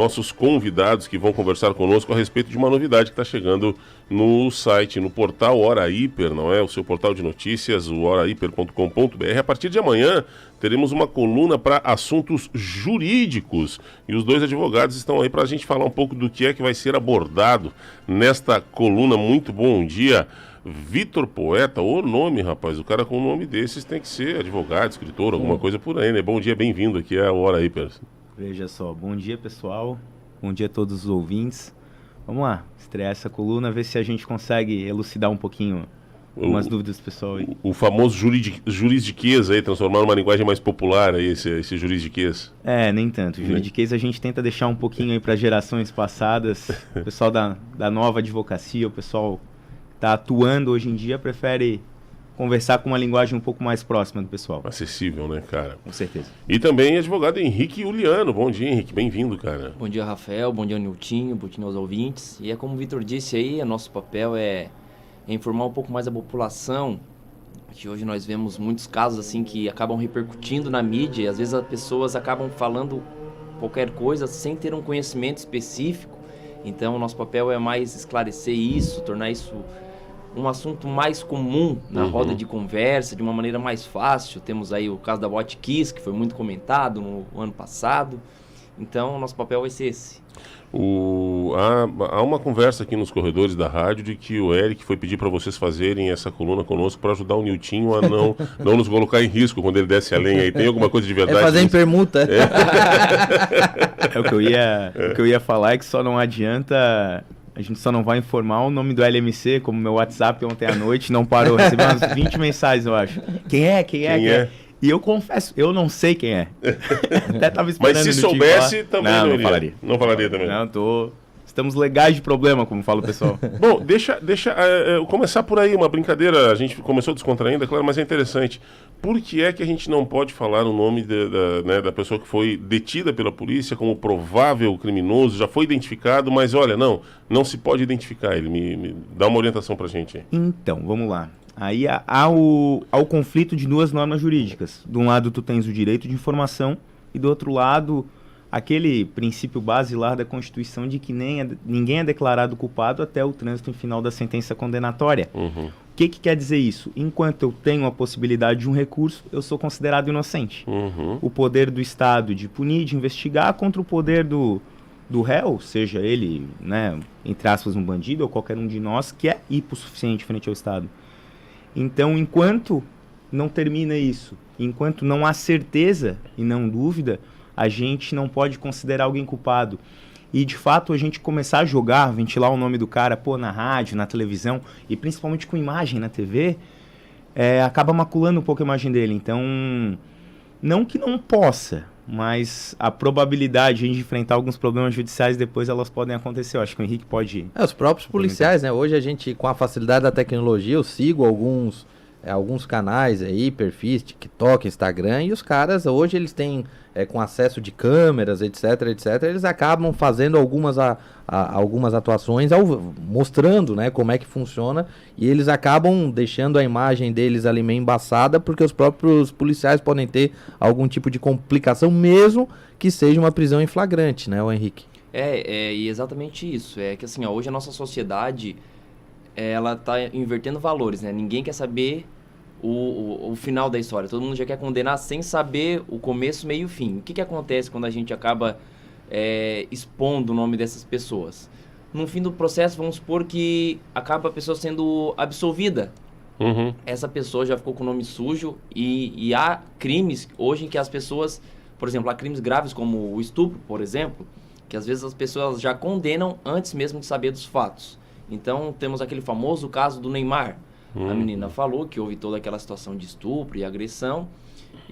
nossos convidados que vão conversar conosco a respeito de uma novidade que está chegando no site, no portal Hora Hiper, não é? O seu portal de notícias, o horahiper.com.br. A partir de amanhã teremos uma coluna para assuntos jurídicos e os dois advogados estão aí para a gente falar um pouco do que é que vai ser abordado nesta coluna. Muito bom dia, Vitor Poeta. O nome, rapaz, o cara com um nome desses tem que ser advogado, escritor, alguma coisa por aí, né? Bom dia, bem-vindo aqui ao Hora Hiper. Veja só, bom dia pessoal, bom dia a todos os ouvintes. Vamos lá, estrear essa coluna, ver se a gente consegue elucidar um pouquinho algumas dúvidas do pessoal aí. O famoso juridiquês aí, transformar numa linguagem mais popular aí, esse juridiquês. Nem tanto, juridiquês a gente tenta deixar um pouquinho aí para gerações passadas, o pessoal da nova advocacia, o pessoal que está atuando hoje em dia prefere conversar com uma linguagem um pouco mais próxima do pessoal. Acessível, né, cara? Com certeza. E também advogado Henrique Juliano. Bom dia, Henrique. Bem-vindo, cara. Bom dia, Rafael. Bom dia, Niltinho. Bom dia aos ouvintes. E é como o Vitor disse aí, nosso papel é informar um pouco mais a população, que hoje nós vemos muitos casos assim que acabam repercutindo na mídia e às vezes as pessoas acabam falando qualquer coisa sem ter um conhecimento específico. Então, o nosso papel é mais esclarecer isso, tornar isso um assunto mais comum na roda de conversa, de uma maneira mais fácil. Temos aí o caso da Botkiss, que foi muito comentado no ano passado. Então, o nosso papel vai ser esse. Há uma conversa aqui nos corredores da rádio de que o Eric foi pedir para vocês fazerem essa coluna conosco para ajudar o Niltinho a não nos colocar em risco quando ele desce a lenha. Aí tem alguma coisa de verdade? É fazer em permuta. O que eu ia falar é que só não adianta... A gente só não vai informar o nome do LMC, como meu WhatsApp ontem à noite não parou. Recebi umas 20 mensagens, eu acho. Quem é? E eu confesso, eu não sei quem é. Até tava esperando. Mas se soubesse, também não falaria. Não falaria também. Estamos legais de problema, como fala o pessoal. Bom, deixa eu começar por aí, uma brincadeira. A gente começou descontraindo, claro, mas é interessante. Por que é que a gente não pode falar o nome da pessoa que foi detida pela polícia como provável criminoso, já foi identificado, mas olha, não se pode identificar ele. Me dá uma orientação pra gente aí. Então, vamos lá. Aí há o conflito de duas normas jurídicas. De um lado tu tens o direito de informação e do outro lado aquele princípio basilar da Constituição de que ninguém é declarado culpado até o trânsito final da sentença condenatória. O que quer dizer isso? Enquanto eu tenho a possibilidade de um recurso, eu sou considerado inocente. O poder do Estado de punir, de investigar, contra o poder do réu, seja ele, entre aspas, um bandido ou qualquer um de nós, que é hipossuficiente frente ao Estado. Então, enquanto não termina isso, enquanto não há certeza e não dúvida, a gente não pode considerar alguém culpado. E, de fato, a gente começar a jogar, ventilar o nome do cara, na rádio, na televisão, e principalmente com imagem na TV, acaba maculando um pouco a imagem dele. Então, não que não possa, mas a probabilidade de enfrentar alguns problemas judiciais depois, elas podem acontecer. Eu acho que o Henrique pode... Os próprios policiais, né? Hoje a gente, com a facilidade da tecnologia, eu sigo alguns canais aí, perfis, TikTok, Instagram, e os caras hoje eles têm, com acesso de câmeras, etc, eles acabam fazendo algumas atuações, mostrando, né, como é que funciona, e eles acabam deixando a imagem deles ali meio embaçada, porque os próprios policiais podem ter algum tipo de complicação, mesmo que seja uma prisão em flagrante, né, o Henrique? E exatamente isso. É que assim, hoje a nossa sociedade... ela está invertendo valores, né? Ninguém quer saber o final da história. Todo mundo já quer condenar sem saber o começo, meio e o fim. O que acontece quando a gente acaba expondo o nome dessas pessoas? No fim do processo, vamos supor que acaba a pessoa sendo absolvida. Essa pessoa já ficou com o nome sujo e há crimes hoje em que as pessoas... Por exemplo, há crimes graves como o estupro, por exemplo, que às vezes as pessoas já condenam antes mesmo de saber dos fatos. Então, temos aquele famoso caso do Neymar. A menina falou que houve toda aquela situação de estupro e agressão.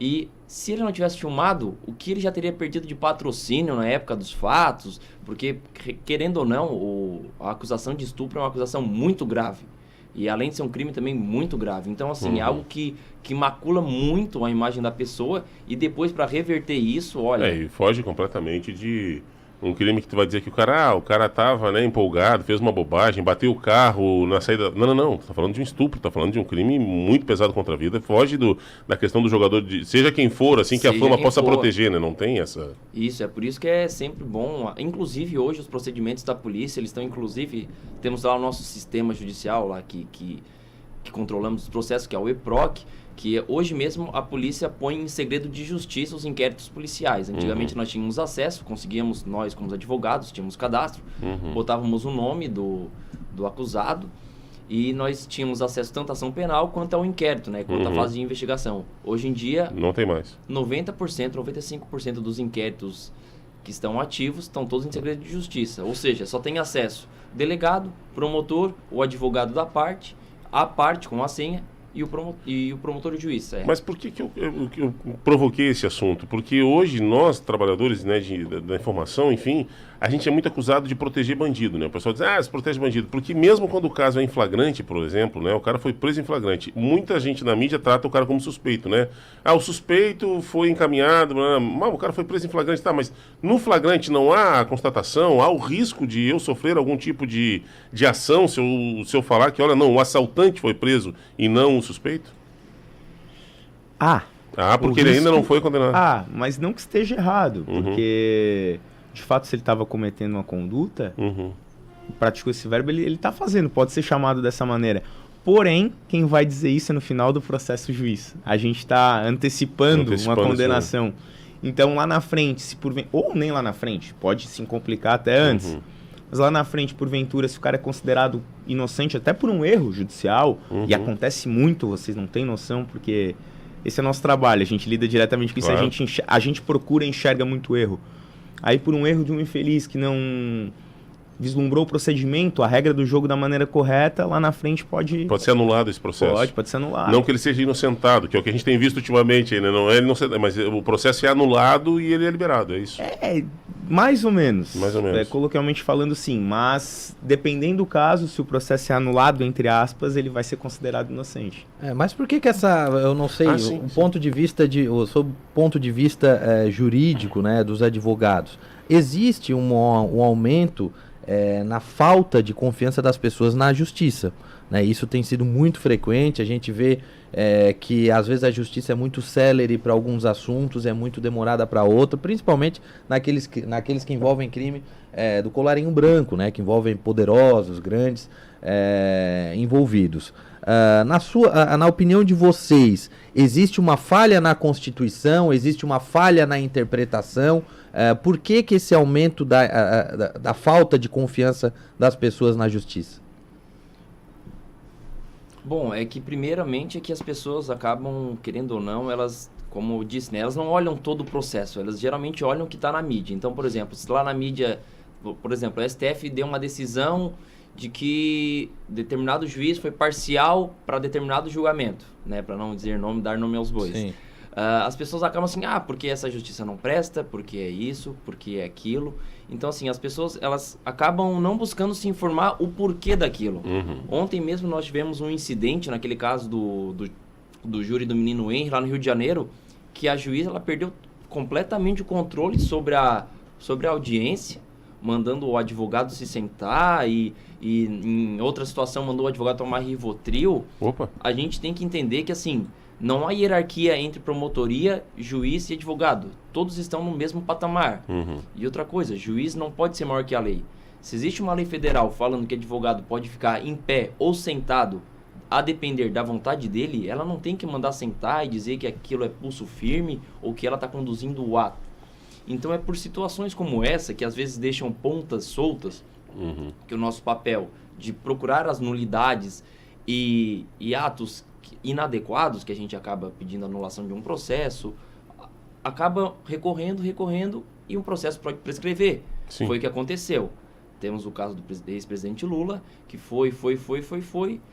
E se ele não tivesse filmado, o que ele já teria perdido de patrocínio na época dos fatos? Porque, querendo ou não, a acusação de estupro é uma acusação muito grave. E além de ser um crime também muito grave. Então, assim, é algo que macula muito a imagem da pessoa. E depois, para reverter isso, olha... E foge completamente de Um crime que tu vai dizer que o cara tava, né, empolgado, fez uma bobagem, bateu o carro na saída... Não, tu tá falando de um estupro, tá falando de um crime muito pesado contra a vida, foge da questão do jogador, seja quem for, assim, que a fama possa proteger, né, não tem essa... Isso, é por isso que é sempre bom, inclusive hoje os procedimentos da polícia, eles estão inclusive, temos lá o nosso sistema judicial lá que controlamos os processos, que é o EPROC, que hoje mesmo a polícia põe em segredo de justiça os inquéritos policiais. Antigamente nós tínhamos acesso, conseguíamos, nós como advogados, tínhamos cadastro, botávamos o nome do acusado e nós tínhamos acesso tanto à ação penal quanto ao inquérito, né, quanto à fase de investigação. Hoje em dia... Não tem mais. 90%, 95% dos inquéritos que estão ativos estão todos em segredo de justiça. Ou seja, só tem acesso o delegado, promotor, o advogado da parte, a parte com a senha, e o promotor e o juiz. Mas por que eu provoquei esse assunto? Porque hoje nós, trabalhadores, né, da informação, enfim, a gente é muito acusado de proteger bandido, né? O pessoal diz, se protege bandido. Porque mesmo quando o caso é em flagrante, por exemplo, né, o cara foi preso em flagrante, muita gente na mídia trata o cara como suspeito, né? O suspeito foi encaminhado, o cara foi preso em flagrante, tá, mas no flagrante não há a constatação, há o risco de eu sofrer algum tipo de ação se eu falar que, olha, não, o assaltante foi preso e não o suspeito? Porque ele ainda não foi condenado. Mas não que esteja errado, porque de fato se ele estava cometendo uma conduta, praticou esse verbo, ele está fazendo, pode ser chamado dessa maneira. Porém, quem vai dizer isso é no final do processo juiz. A gente está antecipando uma condenação. Né? Então lá na frente, ou nem lá na frente, pode se complicar até antes, mas lá na frente, porventura, se o cara é considerado inocente até por um erro judicial, e acontece muito, vocês não têm noção, porque esse é nosso trabalho, a gente lida diretamente com isso, a gente procura e enxerga muito erro. Aí por um erro de um infeliz que não vislumbrou o procedimento, a regra do jogo da maneira correta, lá na frente pode ser anulado esse processo. Pode ser anulado. Não que ele seja inocentado, que é o que a gente tem visto ultimamente, né? Não é inocentado, mas o processo é anulado e ele é liberado, é isso? Mais ou menos. Mais ou menos. Coloquialmente falando, sim, mas dependendo do caso, se o processo é anulado, entre aspas, ele vai ser considerado inocente. Mas por que eu não sei, ponto de vista sob o ponto de vista jurídico, né, dos advogados, existe um aumento na falta de confiança das pessoas na justiça, né? Isso tem sido muito frequente, a gente vê que às vezes a justiça é muito célere para alguns assuntos, é muito demorada para outros, principalmente naqueles que envolvem crime do colarinho branco, né? Que envolvem poderosos, grandes envolvidos. Na opinião de vocês, existe uma falha na Constituição, existe uma falha na interpretação? Por que esse aumento da falta de confiança das pessoas na justiça? Bom, é que primeiramente é que as pessoas acabam, querendo ou não, elas, como eu disse, né, elas não olham todo o processo, elas geralmente olham o que está na mídia. Então, por exemplo, se lá na mídia, por exemplo, o STF deu uma decisão de que determinado juiz foi parcial para determinado julgamento, né, para não dizer nome, dar nome aos bois. Sim. As pessoas acabam assim, porque essa justiça não presta, porque é isso, porque é aquilo. Então, assim, as pessoas, elas acabam não buscando se informar o porquê daquilo. Ontem mesmo nós tivemos um incidente, naquele caso do júri do menino Henry, lá no Rio de Janeiro, que a juíza, ela perdeu completamente o controle sobre a audiência, mandando o advogado se sentar e em outra situação mandou o advogado tomar Rivotril. A gente tem que entender que, assim, não há hierarquia entre promotoria, juiz e advogado. Todos estão no mesmo patamar. E outra coisa, juiz não pode ser maior que a lei. Se existe uma lei federal falando que advogado pode ficar em pé ou sentado, a depender da vontade dele, ela não tem que mandar sentar e dizer que aquilo é pulso firme ou que ela está conduzindo o ato. Então é por situações como essa, que às vezes deixam pontas soltas, que o nosso papel de procurar as nulidades e atos inadequados, que a gente acaba pedindo anulação de um processo, acaba recorrendo e um processo pode prescrever. Sim. Foi o que aconteceu. Temos o caso do ex-presidente Lula, que foi,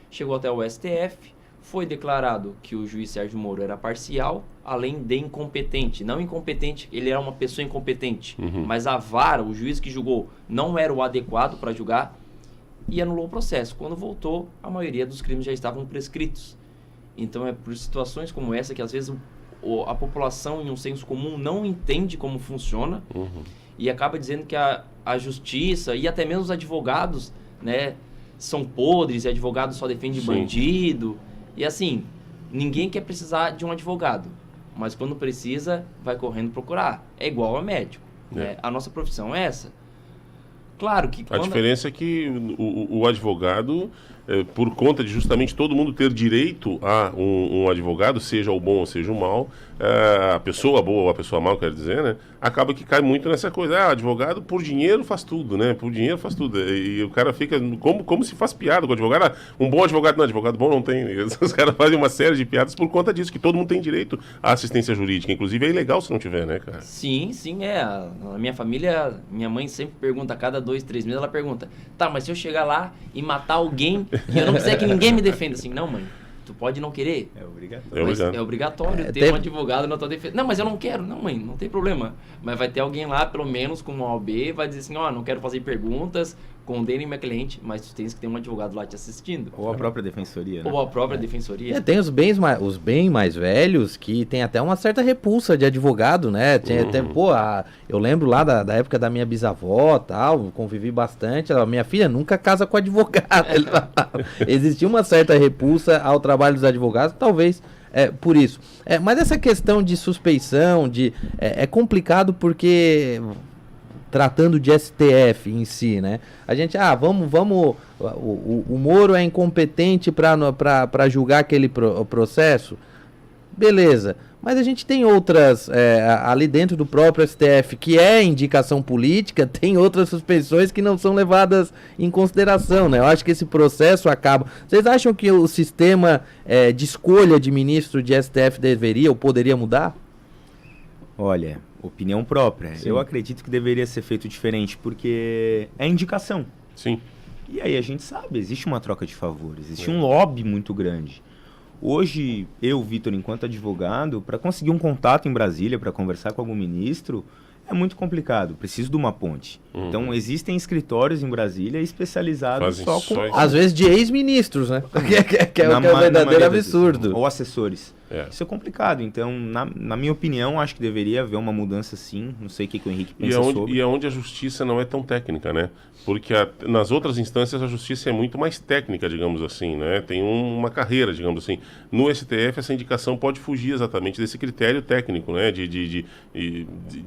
chegou até o STF, foi declarado que o juiz Sérgio Moro era parcial, além de incompetente. Não incompetente, ele era uma pessoa incompetente, mas a vara, o juiz que julgou, não era o adequado para julgar e anulou o processo. Quando voltou, a maioria dos crimes já estavam prescritos. Então é por situações como essa que às vezes a população em um senso comum não entende como funciona e acaba dizendo que a justiça e até mesmo os advogados, né, são podres, e advogado só defende bandido. E assim, ninguém quer precisar de um advogado, mas quando precisa, vai correndo procurar. É igual a médico. Né? A nossa profissão é essa. Claro que... A diferença é que o advogado, por conta de justamente todo mundo ter direito a um advogado, seja o bom ou seja o mal, a pessoa boa ou a pessoa mal, quer dizer, né? Acaba que cai muito nessa coisa. Advogado por dinheiro faz tudo, né? Por dinheiro faz tudo. E o cara fica como se faz piada com o advogado. Um bom advogado, não, advogado bom não tem. Os caras fazem uma série de piadas por conta disso, que todo mundo tem direito à assistência jurídica. Inclusive é ilegal se não tiver, né, cara? Sim, a minha família, minha mãe sempre pergunta, a cada 2, 3 meses ela pergunta, tá, mas se eu chegar lá e matar alguém e eu não quiser que ninguém me defenda, assim, não, mãe, tu pode não querer. É obrigatório. Mas é obrigatório ter um advogado na tua defesa. Não, mas eu não quero. Não, mãe, não tem problema. Mas vai ter alguém lá, pelo menos com uma OAB, vai dizer assim, não quero fazer perguntas, condene minha cliente, mas tu tens que ter um advogado lá te assistindo. Ou a própria defensoria, né? Ou a própria defensoria. Tem os bem mais velhos que tem até uma certa repulsa de advogado, né? Eu lembro lá da época da minha bisavó, tal, convivi bastante. Minha filha nunca casa com advogado. Existia uma certa repulsa ao trabalho dos advogados, talvez por isso. Mas essa questão de suspeição, é complicado porque... Tratando de STF em si, né? A gente, o Moro é incompetente para julgar aquele processo? Beleza. Mas a gente tem outras, ali dentro do próprio STF, que é indicação política, tem outras suspeições que não são levadas em consideração, né? Eu acho que esse processo acaba... Vocês acham que o sistema de escolha de ministro de STF deveria ou poderia mudar? Olha... Opinião própria. Sim. Eu acredito que deveria ser feito diferente, porque é indicação. Sim. E aí a gente sabe, existe uma troca de favores, existe um lobby muito grande. Hoje, eu, Vitor, enquanto advogado, para conseguir um contato em Brasília, para conversar com algum ministro, é muito complicado, preciso de uma ponte. Então, existem escritórios em Brasília especializados só com... Às vezes de ex-ministros, né? que é o verdadeiro absurdo. Ou assessores. Isso é complicado. Então, na minha opinião, acho que deveria haver uma mudança sim. Não sei o que o Henrique pensa sobre. E é onde a justiça não é tão técnica, né? Porque nas outras instâncias a justiça é muito mais técnica, digamos assim, né? Tem uma carreira, digamos assim. No STF, essa indicação pode fugir exatamente desse critério técnico, né? De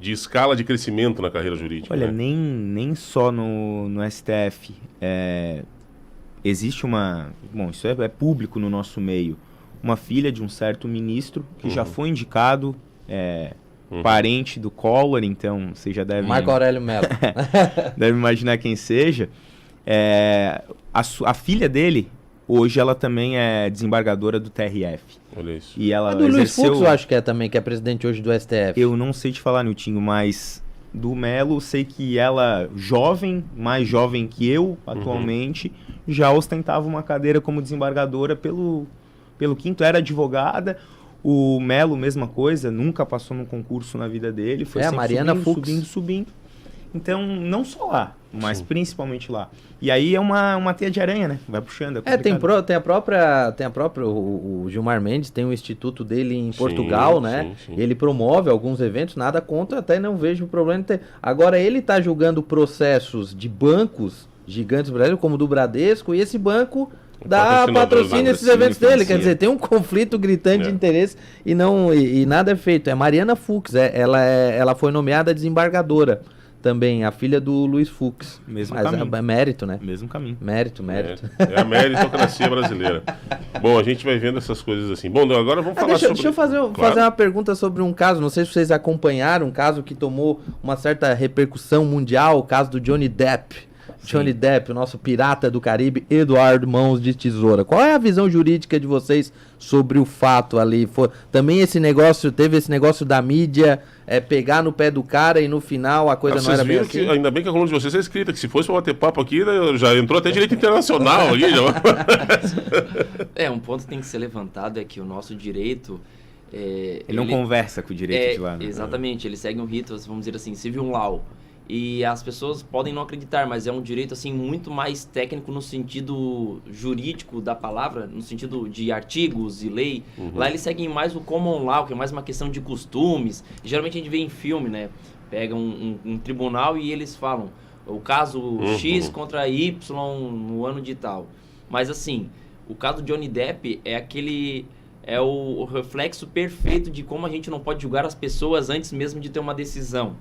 escala de crescimento na carreira jurídica. Olha, né? nem só no STF. Existe uma... Bom, isso é público no nosso meio. Uma filha de um certo ministro que já foi indicado, parente do Collor, então você já deve... Marco Aurélio Mello. Deve imaginar quem seja. A filha dele, hoje, ela também é desembargadora do TRF. Olha isso. E ela do Luiz Fux, eu acho que é também, que é presidente hoje do STF. Eu não sei te falar, Niltinho, mas do Mello, sei que ela, mais jovem que eu, atualmente, já ostentava uma cadeira como desembargadora pelo quinto, era advogada. O Mello, mesma coisa, nunca passou num concurso na vida dele. Foi a Mariana Fux. Subindo. Então, não só lá, mas principalmente lá. E aí é uma teia de aranha, né? Vai puxando. Tem a própria... O Gilmar Mendes tem um instituto dele em Portugal, né? Sim. Ele promove alguns eventos, nada contra, até não vejo problema. Agora, ele está julgando processos de bancos gigantes brasileiros, como o do Bradesco, e esse banco... dá patrocínio esses eventos dele, quer dizer, tem um conflito gritante de interesse e nada é feito. É Mariana Fux, ela foi nomeada desembargadora também, a filha do Luiz Fux. Mesmo caminho. É mérito, né? Mesmo caminho. Mérito. É a meritocracia brasileira. Bom, a gente vai vendo essas coisas assim. Bom, agora vamos falar sobre... Deixa eu fazer uma pergunta sobre um caso, não sei se vocês acompanharam, um caso que tomou uma certa repercussão mundial, o caso do Johnny Depp. Johnny Depp, o nosso pirata do Caribe, Eduardo Mãos de Tesoura. Qual é a visão jurídica de vocês sobre o fato ali? Teve esse negócio da mídia pegar no pé do cara e no final a coisa não era bem assim? Ainda bem que a coluna de vocês é escrita, que se fosse para bater papo aqui, já entrou até direito internacional ali. Um ponto que tem que ser levantado é que o nosso direito... ele não conversa com o direito de lá. Né? Exatamente, ele segue um rito, vamos dizer assim, civil law. E as pessoas podem não acreditar, mas é um direito assim muito mais técnico no sentido jurídico da palavra, no sentido de artigos e lei. Lá eles seguem mais o common law, que é mais uma questão de costumes. Geralmente a gente vê em filme, né? Pega um tribunal e eles falam o caso X contra Y no ano de tal. Mas assim, o caso de Johnny Depp é o reflexo perfeito de como a gente não pode julgar as pessoas antes mesmo de ter uma decisão.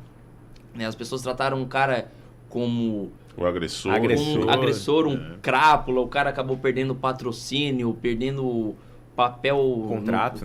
Né? As pessoas trataram um cara como um agressor, crápula, o cara acabou perdendo patrocínio, perdendo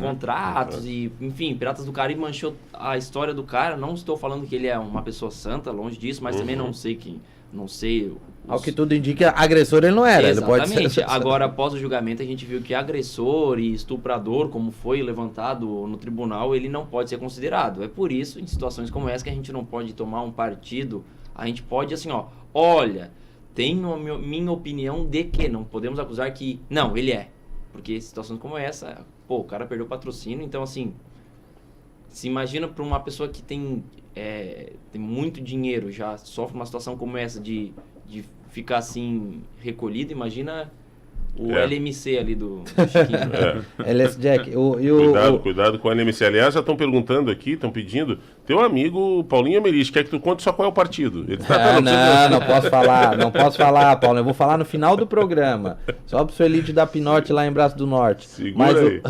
contratos e, enfim, Piratas do Caribe manchou a história do cara. Não estou falando que ele é uma pessoa santa, longe disso, mas também não sei Ao que tudo indica, agressor ele não era. Exatamente. Ele pode ser... Agora, após o julgamento, a gente viu que agressor e estuprador, como foi levantado no tribunal, ele não pode ser considerado. É por isso, em situações como essa, que a gente não pode tomar um partido. A gente pode, assim, olha, tenho a minha opinião de que não podemos acusar que... Não, ele é. Porque situações como essa, o cara perdeu o patrocínio, então, assim, se imagina para uma pessoa que tem muito dinheiro, já sofre uma situação como essa de ficar, assim, recolhido, imagina o LMC ali do Chiquinho. LS Jack. Cuidado com o LMC. Aliás, já estão perguntando aqui, estão pedindo, teu amigo Paulinho Americh, quer que tu conte só qual é o partido? Ele não posso falar, Paulo, eu vou falar no final do programa, só pro Suelite da Pinote lá em Braço do Norte. Segura aí.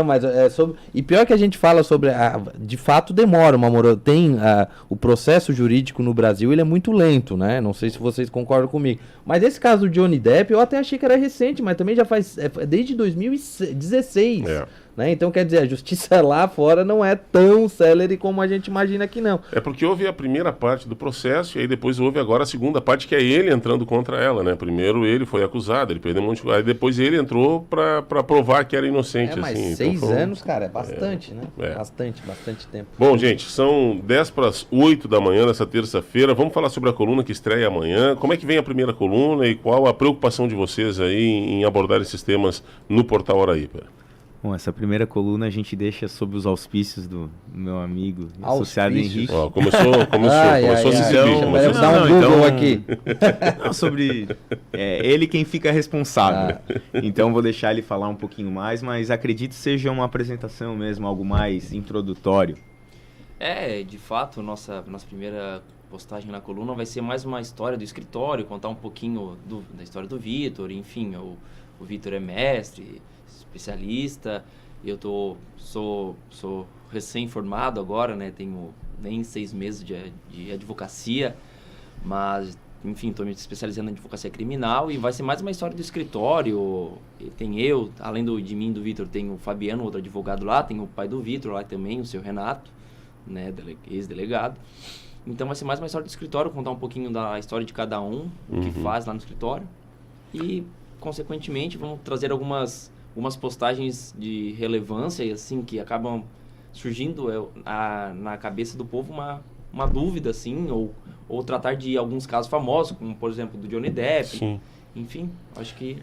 Mas é sobre... E pior que a gente fala sobre, de fato demora, o processo jurídico no Brasil, ele é muito lento, né? Não sei se vocês concordam comigo. Mas esse caso do Johnny Depp, eu até achei que era recente, mas também já faz desde 2016, né? Então, quer dizer, a justiça lá fora não é tão célere como a gente imagina que não. É porque houve a primeira parte do processo e aí depois houve agora a segunda parte, que é ele entrando contra ela, né? Primeiro ele foi acusado, ele perdeu um monte de coisa, aí depois ele entrou pra provar que era inocente. Mas assim. 6 anos, cara, é bastante, né? Bastante tempo. Bom, gente, são 7:50 da manhã dessa terça-feira, vamos falar sobre a coluna que estreia amanhã. Como é que vem a primeira coluna e qual a preocupação de vocês aí em abordar esses temas no portal Hora Hiper? Bom, essa primeira coluna a gente deixa sob os auspícios do meu amigo associado Henrique. Começou a se exibir. Vamos dar um Google aqui. Não, sobre ele quem fica responsável. Então vou deixar ele falar um pouquinho mais, mas acredito que seja uma apresentação mesmo, algo mais introdutório. De fato, nossa primeira postagem na coluna vai ser mais uma história do escritório, contar um pouquinho da história do Vitor, enfim, o Vitor é mestre, especialista, eu sou recém-formado agora, né, tenho nem 6 meses de advocacia, mas, enfim, estou me especializando em advocacia criminal e vai ser mais uma história do escritório. Tem eu, além de mim, do Vitor, tem o Fabiano, outro advogado lá, tem o pai do Vitor lá também, o seu Renato, né, ex-delegado. Então vai ser mais uma história do escritório, contar um pouquinho da história de cada um, o que faz lá no escritório. E, consequentemente, vamos trazer algumas postagens de relevância, assim, que acabam surgindo na cabeça do povo uma dúvida, assim, ou tratar de alguns casos famosos, como, por exemplo, do Johnny Depp. Sim. Enfim, acho que...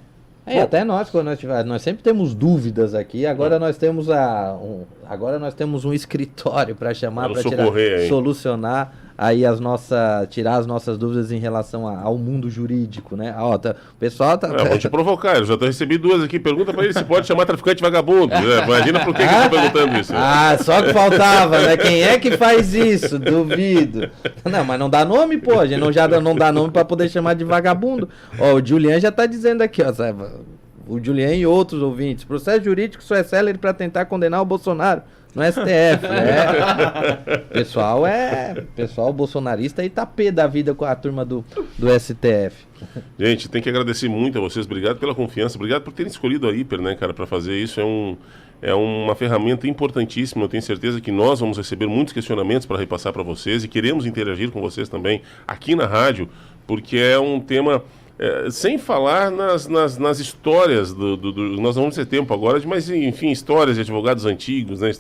até nós, quando nós sempre temos dúvidas aqui, agora nós temos um escritório para chamar, para solucionar aí tirar as nossas dúvidas em relação ao mundo jurídico, né? O pessoal vou te provocar, eu já recebi 2 aqui, pergunta para ele se pode chamar traficante vagabundo, imagina por que ele está perguntando isso. Só que faltava, né? Quem é que faz isso? Duvido. Não, mas não dá nome, pô, a gente não dá nome para poder chamar de vagabundo. O Julian já está dizendo aqui, sabe? O Julian e outros ouvintes, processo jurídico só é célere para tentar condenar o Bolsonaro no STF, né? Pessoal bolsonarista aí tá pé da vida com a turma do STF. Gente, tem que agradecer muito a vocês, obrigado pela confiança, obrigado por terem escolhido a Hiper, né, cara, para fazer isso. É uma ferramenta importantíssima, eu tenho certeza que nós vamos receber muitos questionamentos para repassar para vocês e queremos interagir com vocês também aqui na rádio, porque é um tema... sem falar nas histórias nós não vamos ter tempo agora, mas enfim, histórias de advogados antigos, né?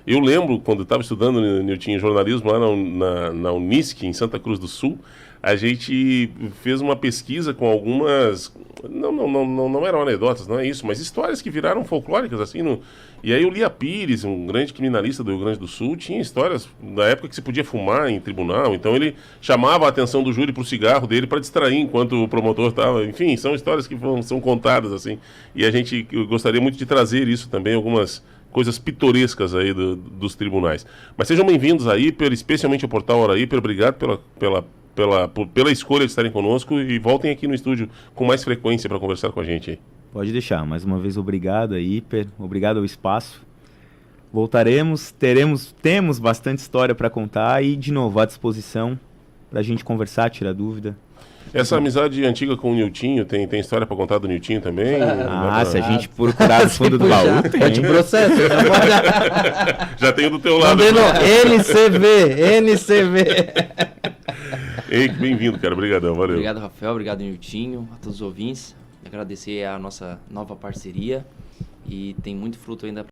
Eu lembro quando estava estudando Nilton, jornalismo lá na Unisc, em Santa Cruz do Sul, a gente fez uma pesquisa com algumas, não eram anedotas, não é isso, mas histórias que viraram folclóricas, assim, e aí o Lia Pires, um grande criminalista do Rio Grande do Sul, tinha histórias da época que se podia fumar em tribunal, então ele chamava a atenção do júri para o cigarro dele para distrair enquanto o promotor estava, enfim, são histórias que são contadas, assim, e eu gostaria muito de trazer isso também, algumas coisas pitorescas aí dos tribunais. Mas sejam bem-vindos à Hiper, especialmente ao portal Hora Hiper. Obrigado pela escolha de estarem conosco e voltem aqui no estúdio com mais frequência para conversar com a gente aí. Pode deixar. Mais uma vez, obrigado aí, Hiper. Obrigado ao espaço. Voltaremos, temos bastante história para contar e, de novo, à disposição para a gente conversar, tirar dúvida. Essa amizade antiga com o Niltinho, tem história para contar do Niltinho também? Se a gente procurar no fundo do baú, tem. Pode processo. Já tenho do teu lado. NCV. Ei, bem-vindo, cara. Obrigadão, valeu. Obrigado, Rafael. Obrigado, Niltinho. A todos os ouvintes. Agradecer a nossa nova parceria. E tem muito fruto ainda